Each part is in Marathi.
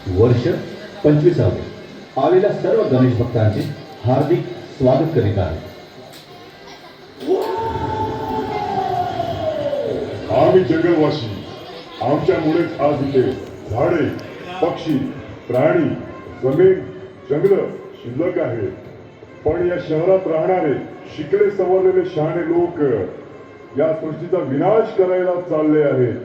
वर्ष 25वे आलेल्या सर्व गणेश भक्तांचे हार्दिक स्वागत करीत आहे. आम्ही जंगलवासी, आमच्यामुळेच आज इथे झाडे, पक्षी, प्राणी, जमीन, जंगल शिल्लक आहे. पण या शहरात राहणारे शिकले सवरलेले शहाणे लोक या सृष्टीचा विनाश करायला चालले आहेत.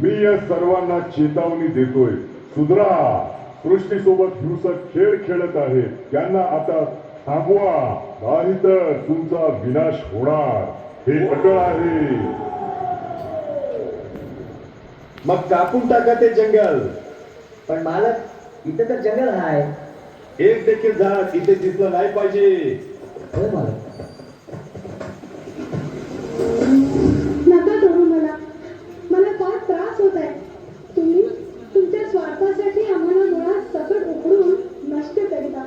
मी या सर्वांना चेतावणी देतोय, सुधरा. सृष्टीसोबत हिंसक खेळ खेळत आहे, त्यांना आता थांबवा, नाहीतर तुमचा विनाश होणार. हे अटळ आहे. मग कापून टाका ते जंगल. पण मालक, इथे तर जंगल आहे. एक देखील झाड इथे दिसलं नाही पाहिजे. होय मालक. नका करू मला. मला फार त्रास होत आहे. तुम्ही तुमच्या स्वार्थासाठी आम्हाला मुळात सकट उकडून नष्ट करता.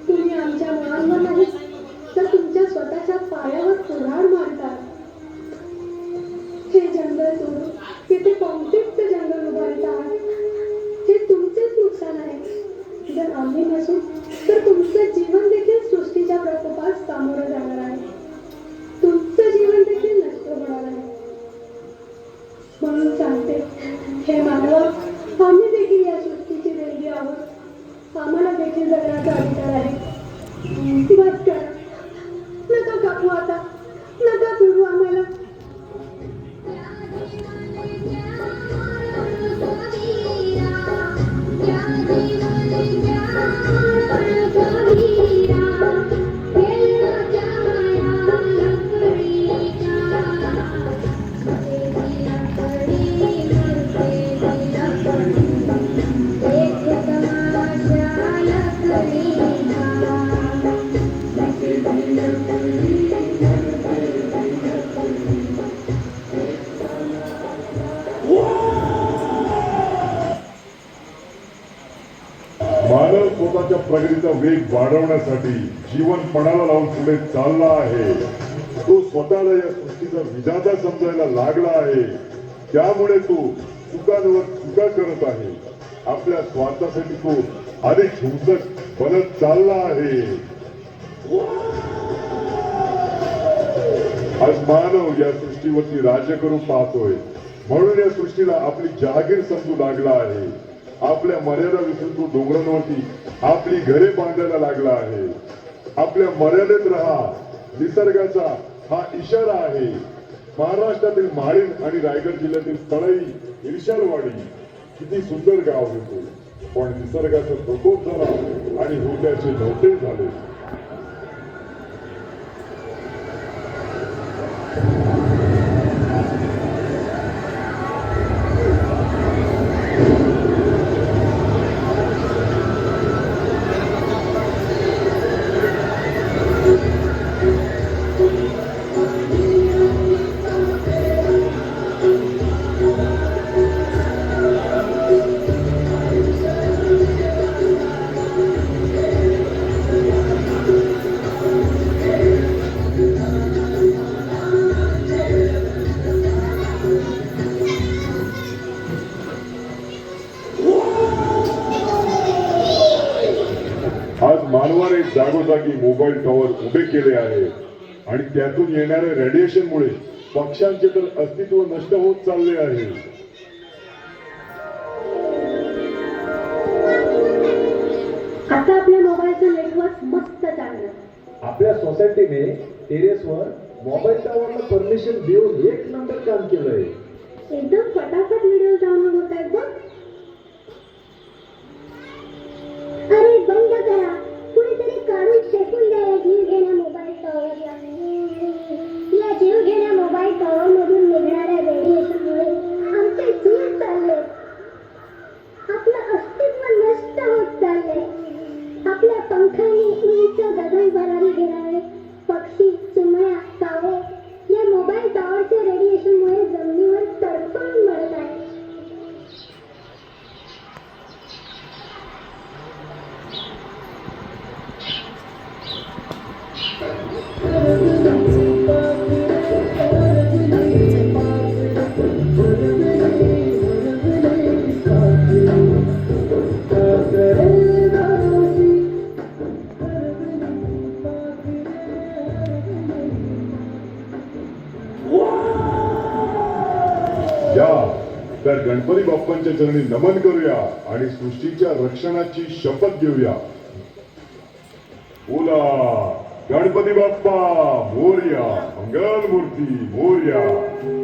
तुम्ही आमच्या मुळांवर नाही तर तुमच्या स्वतःच्या पायावर कुऱ्हाड मारता. हे जंगल सोडून तिथे कॉन्क्रीटचं जंगल उभारता. हे तुमचेच नुकसान आहे. जर आम्ही नसू तर तुमचं जीवन देखील सृष्टीच्या प्रकोपास सामोरं जाणार आहे. तुमचं जीवन देखील नष्ट होणार आहे. म्हणून सांगते, हे मानवा, आम्ही देखील या सृष्टीची देणगी आहोत. आम्हाला देखील जगण्याचा अधिकार आहे. बस करा. नका कापू आता. नका फिरू आम्हाला. मानव स्वतःच्या प्रगतीचा वेग वाढवण्यासाठी जीवन पणाला लावून पुढे चालला आहे. तो स्वतःला या सृष्टीचा विधाता समजायला लागला आहे. त्यामुळे तो चुकांवर चुका करत आहे. आपल्या स्वार्थासाठी तो अधिक हिंसक बनत चालला आहे. आज मानव या सृष्टीवरती राज्य करून पाहतोय. म्हणून या सृष्टीला आपली जहागीर समजू लागला आहे. आपल्या मर्यादा विसरून तो डोंगरांवरती आपली घरे बांधायला लागला आहे. आपल्या मर्यादेत राहा, निसर्गाचा हा इशारा आहे. महाराष्ट्रातील माळीण आणि रायगड जिल्ह्यातील तळई, इर्शालवाडी किती सुंदर गाव होते. पण निसर्गाचा प्रकोप झाला आणि होत्याचे नव्हते झाले. आज मानवाने जागोजागी मोबाईल टॉवर उभे केले आहे आणि त्यातून येणाऱ्या रेडिएशनमुळे पक्ष्यांचे तर अस्तित्व नष्ट होत चालले आहे. आता आपल्या मोबाईलचं नेटवर्क मस्त चाललं. आपल्या सोसायटीने टेरेसवर मोबाईल टॉवरला परमिशन देऊन एक नंबर काम केलंय. एकदम फटाफट व्हिडिओ डाउनलोड होत आहेत बघ. अरे बंद करा. कुणीतरी काढून फेकून द्या या जीवघेण्या मोबाईल टॉवरला. या जीवघेण्या मोबाईल टॉवर मधून निघणाऱ्या रेडिएशनमुळे आमचे जीव चालले. आपलं अस्तित्व नष्ट होत चालले. आपल्या पंखांनी उंच गगन भरारी घेणारे पक्षी, चिमण्या, कावळे या मोबाईल टॉवरच्या रेडिएशनमुळे जमिनीवर तडफडून मरत आहेत. या तर गणपती बाप्पांच्या चरणी नमन करूया आणि सृष्टीच्या रक्षणाची शपथ घेऊया. बोला गणपती बाप्पा मोरया, मंगल मूर्ती मोरया.